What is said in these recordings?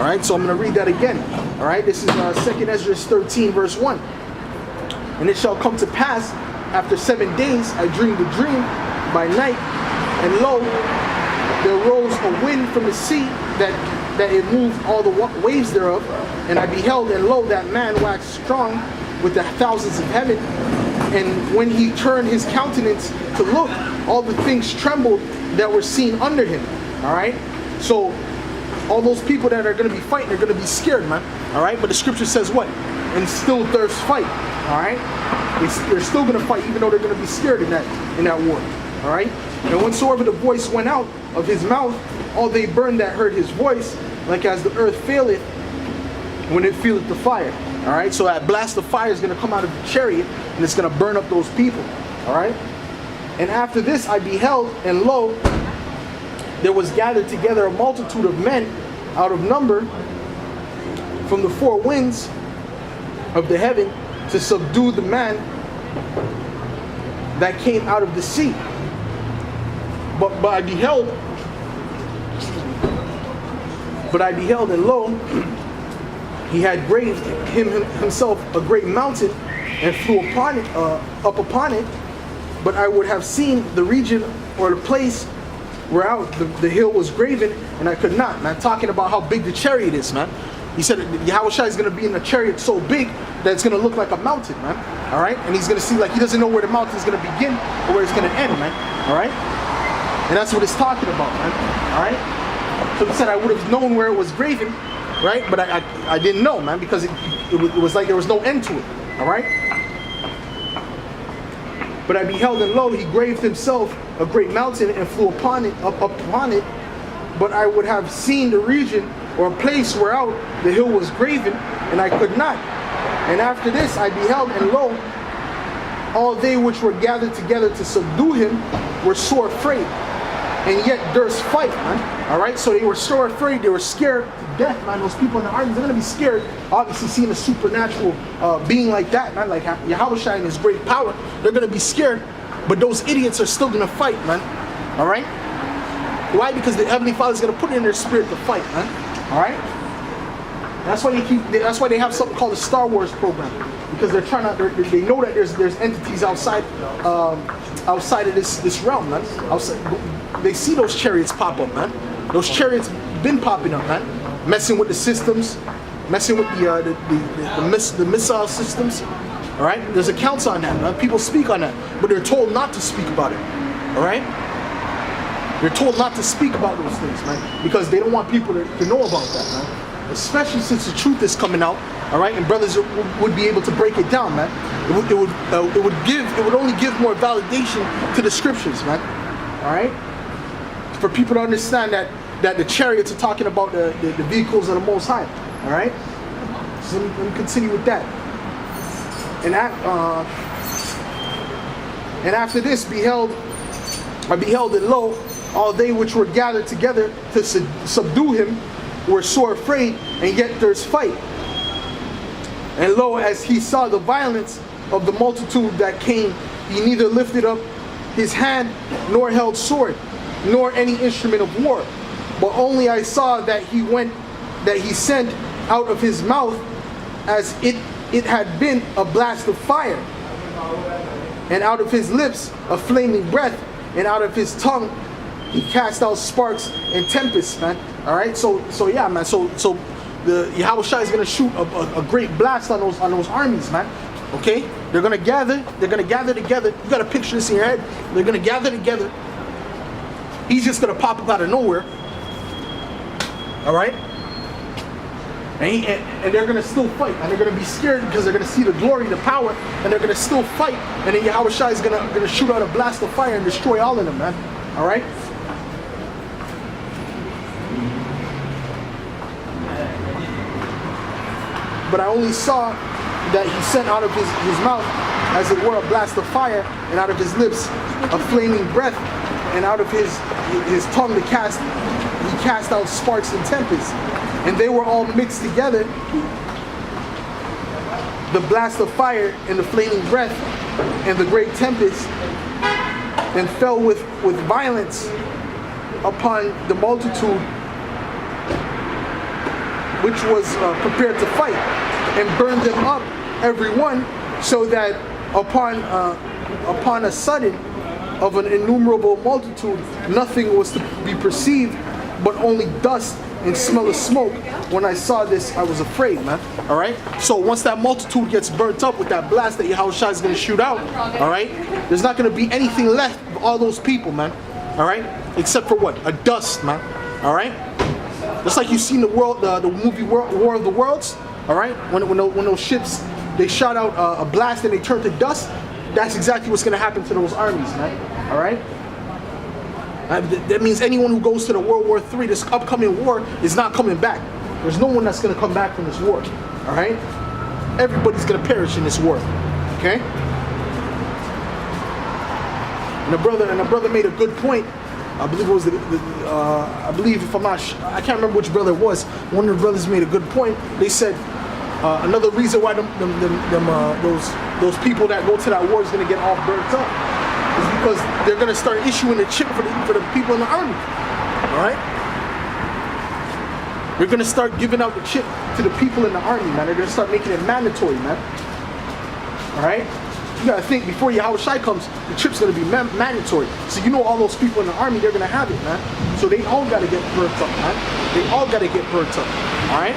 All right, so I'm going to read that again. All right, this is 2 Ezra 13, verse 1. And it shall come to pass, after 7 days, I dreamed a dream by night, and lo, there rose a wind from the sea that it moved all the waves thereof. And I beheld, and lo, that man waxed strong with the thousands of heaven. And when he turned his countenance to look, all the things trembled that were seen under him. All right, so all those people that are going to be fighting are going to be scared, man. All right, but the scripture says what? And still there's fight. All right, they're still going to fight, even though they're going to be scared in that war. All right, and whensoever the voice went out of his mouth, all they burned that heard his voice, like as the earth faileth when it feeleth the fire. All right, so that blast of fire is going to come out of the chariot, and it's going to burn up those people. All right, and after this I beheld, and lo, there was gathered together a multitude of men out of number from the four winds of the heaven to subdue the man that came out of the sea. But I beheld, and lo, he had graved himself a great mountain and flew upon it, up upon it. But I would have seen the region or the place whereout the hill was graven, and I could not. Man, talking about how big the chariot is, man. He said Yahushua is going to be in a chariot so big that it's going to look like a mountain, man. All right, and he's going to see, like, he doesn't know where the mountain is going to begin or where it's going to end, man. All right, and that's what it's talking about, man. All right, so he said I would have known where it was graven, right? But I didn't know, man, because it was like there was no end to it. All right. But I beheld, and lo, he graved himself a great mountain and flew upon it, up upon it. But I would have seen the region or place whereout the hill was graven, and I could not. And after this I beheld, and lo, all they which were gathered together to subdue him were sore afraid, and yet durst fight, man. All right, so they were so afraid, they were scared to death, man. Those people in the army, they're gonna be scared. Obviously, seeing a supernatural being like that, man, like Yahushua in his great power, they're gonna be scared. But those idiots are still gonna fight, man. All right. Why? Because the Heavenly Father is gonna put it in their spirit to fight, man. All right. That's why that's why they have something called the Star Wars program, because they're trying to. They know that there's entities outside of this realm, man. Outside, they see those chariots pop up, man. Those chariots been popping up, man. Messing with the systems, messing with the missile systems. All right. There's accounts on that, man. People speak on that, but they're told not to speak about it. All right. They're told not to speak about those things, man, because they don't want people to know about that, man. Especially since the truth is coming out, all right, and brothers would be able to break it down, man. It would only give more validation to the scriptures, man. All right, for people to understand that the chariots are talking about the vehicles of the Most High. All right, so let me continue with that. And after this, I beheld, and lo, all they which were gathered together to subdue him were sore afraid, and yet there's fight. And lo, as he saw the violence of the multitude that came, he neither lifted up his hand, nor held sword, nor any instrument of war. But only I saw that he sent out of his mouth, as it had been a blast of fire, and out of his lips a flaming breath, and out of his tongue he cast out sparks and tempests, man. All right, so yeah, man. So the Yahushua is gonna shoot a great blast on those armies, man. Okay, they're gonna gather together. You gotta picture this in your head. They're gonna gather together. He's just gonna pop up out of nowhere. All right, and they're gonna still fight, and they're gonna be scared because they're gonna see the glory, the power, and they're gonna still fight. And then Yahushua is gonna shoot out a blast of fire and destroy all of them, man. All right. But I only saw that he sent out of his mouth, as it were, a blast of fire, and out of his lips a flaming breath, and out of his tongue he cast out sparks and tempests, and they were all mixed together, the blast of fire and the flaming breath and the great tempest, and fell with violence upon the multitude which was prepared to fight, and burned them up, every one, so that upon a sudden of an innumerable multitude, nothing was to be perceived, but only dust and smell of smoke. When I saw this, I was afraid, man. All right. So once that multitude gets burnt up with that blast that Yahushua is going to shoot out, all right, there's not going to be anything left of all those people, man. All right, except for what? A dust, man. All right. Just like you seen the movie War of the Worlds. All right. When those ships, they shot out a blast and they turned to dust. That's exactly what's going to happen to those armies, man. All right. That means anyone who goes to the World War III, this upcoming war, is not coming back. There's no one that's going to come back from this war. All right? Everybody's going to perish in this war. Okay? And the brother made a good point. I believe it was I believe, if I'm not, I can't remember which brother it was. One of the brothers made a good point. They said another reason why those people that go to that war is going to get all burnt up is because they're going to start issuing a chip for the people in the army. All right? They're going to start giving out the chip to the people in the army, man. They're going to start making it mandatory, man. All right? You got to think, before Yahushua comes, the chip's going to be mandatory. So you know all those people in the army, they're going to have it, man. So they all got to get burnt up, man. They all got to get burnt up. All right?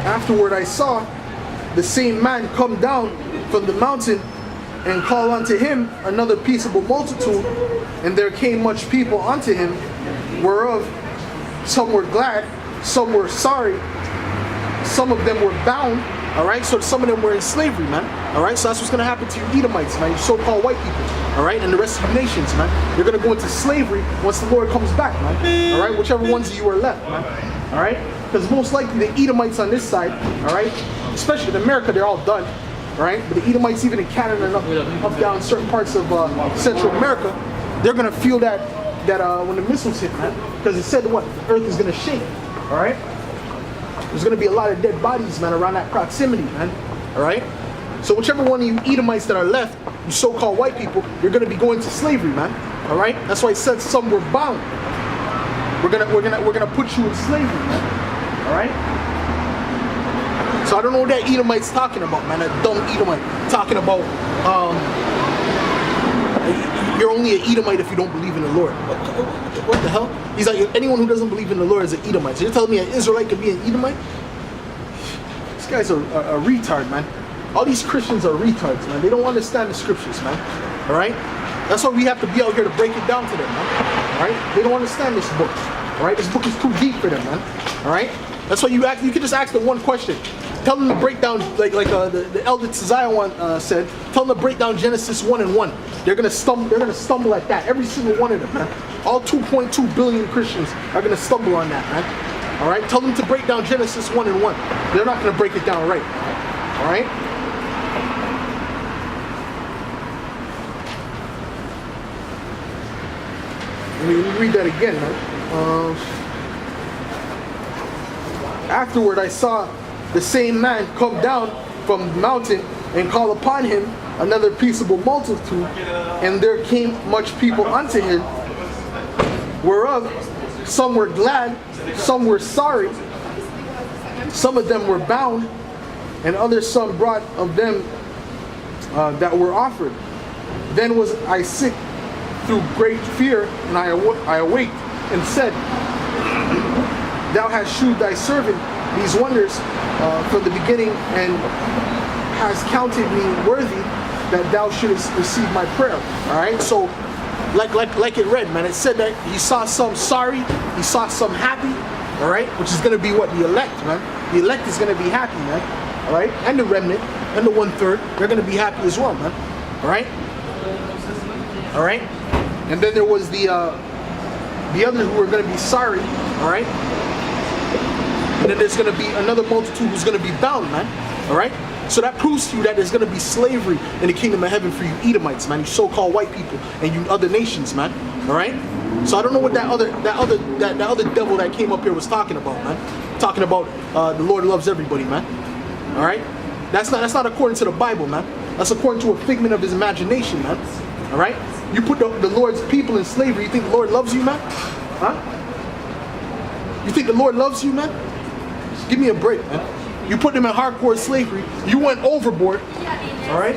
Afterward I saw the same man come down from the mountain and call unto him another peaceable multitude, and there came much people unto him, whereof some were glad, some were sorry, some of them were bound. All right, so some of them were in slavery, man. All right, so that's what's going to happen to you Edomites, man, you so-called white people. All right, and the rest of the nations, man. You're going to go into slavery once the Lord comes back, man. All right, whichever ones of you are left, man. All right, because most likely the Edomites on this side, all right, especially in America, they're all done. All right, but the Edomites, even in Canada and up down certain parts of Central America, they're going to feel that when the missiles hit, man. Because it said what? The earth is going to shake. All right. There's going to be a lot of dead bodies, man, around that proximity, man. All right? So whichever one of you Edomites that are left, you so-called white people, you're going to be going to slavery, man. All right? That's why it said some were bound. We're gonna put you in slavery, man. All right? So I don't know what that Edomite's talking about, man. That dumb Edomite talking about you're only an Edomite if you don't believe in the Lord. What the hell? He's like, anyone who doesn't believe in the Lord is an Edomite. So you're telling me an Israelite can be an Edomite? This guy's a retard, man. All these Christians are retards, man. They don't understand the scriptures, man. All right? That's why we have to be out here to break it down to them, man. All right? They don't understand this book. All right? This book is too deep for them, man. All right? That's why you can just ask them one question. Tell them to break down, like the elder Tzaiwan said. Tell them to break down Genesis 1 and 1. They're gonna stumble at that. Every single one of them, man. All 2.2 billion Christians are gonna stumble on that, man. All right. Tell them to break down Genesis 1 and 1. They're not gonna break it down right. All right. Let me read that again, man. Afterward, I saw the same man come down from the mountain and call upon him another peaceable multitude, and there came much people unto him, whereof some were glad, some were sorry, some of them were bound, and others some brought of them that were offered. Then was I sick through great fear, and I awaked and said, Thou hast shewed thy servant these wonders from the beginning, and has counted me worthy that thou shouldest receive my prayer. All right, so like it read, man, it said that he saw some sorry, he saw some happy. All right, which is going to be what? The elect, man. The elect is going to be happy, man. All right, and the remnant and the 1/3, they're going to be happy as well, man. All right, all right, and then there was the others who were going to be sorry. All right. And then there's going to be another multitude who's going to be bound, man. All right? So that proves to you that there's going to be slavery in the kingdom of heaven for you Edomites, man. You so-called white people and you other nations, man. All right? So I don't know what that other devil that came up here was talking about, man. Talking about the Lord loves everybody, man. All right? That's not according to the Bible, man. That's according to a figment of his imagination, man. All right? You put the Lord's people in slavery, you think the Lord loves you, man? Huh? You think the Lord loves you, man? Just give me a break, man. You put them in hardcore slavery, you went overboard, all right?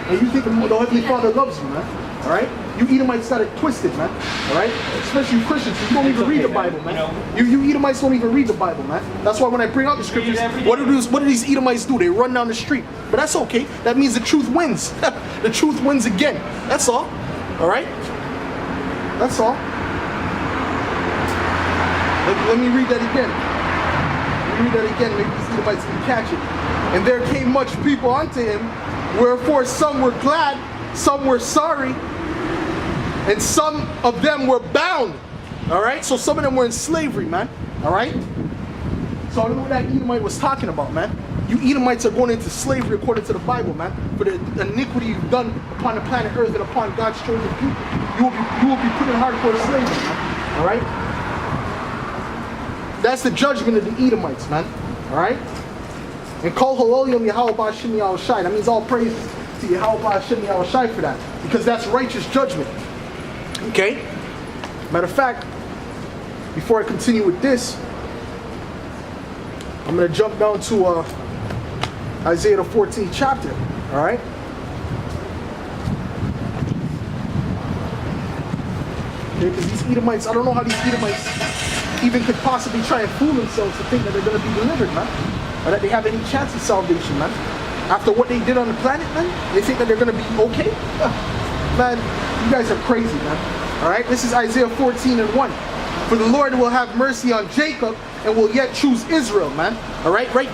And you think the Heavenly Father loves you, man? All right? You Edomites got it twisted, man. All right? Especially you Christians, you don't even read the Bible, man. You Edomites don't even read the Bible, man. That's why when I bring out the scriptures, what do these Edomites do? They run down the street. But that's okay. That means the truth wins. The truth wins again. That's all. All right? That's all. Let me read that again. Let me read that again. Maybe these Edomites can catch it. And there came much people unto him, wherefore some were glad, some were sorry, and some of them were bound. All right? So some of them were in slavery, man. All right? So I don't know what that Edomite was talking about, man. You Edomites are going into slavery according to the Bible, man. For the iniquity you've done upon the planet Earth and upon God's chosen people. You will be put in hardcore slavery, man. All right? That's the judgment of the Edomites, man. All right? And Kol Halol Yom Yahweh Ba'Shem Yahweh Shai. That means all praise to Yahweh Ba'Shem Yahweh Shai for that. Because that's righteous judgment. Okay? Matter of fact, before I continue with this, I'm going to jump down to Isaiah the 14th chapter. All right? Okay, because these Edomites, I don't know how these Edomites even could possibly try and fool themselves to think that they're going to be delivered, man. Or that they have any chance of salvation, man. After what they did on the planet, man, they think that they're going to be okay? Man, you guys are crazy, man. All right? This is Isaiah 14:1. For the Lord will have mercy on Jacob and will yet choose Israel, man. All right? Right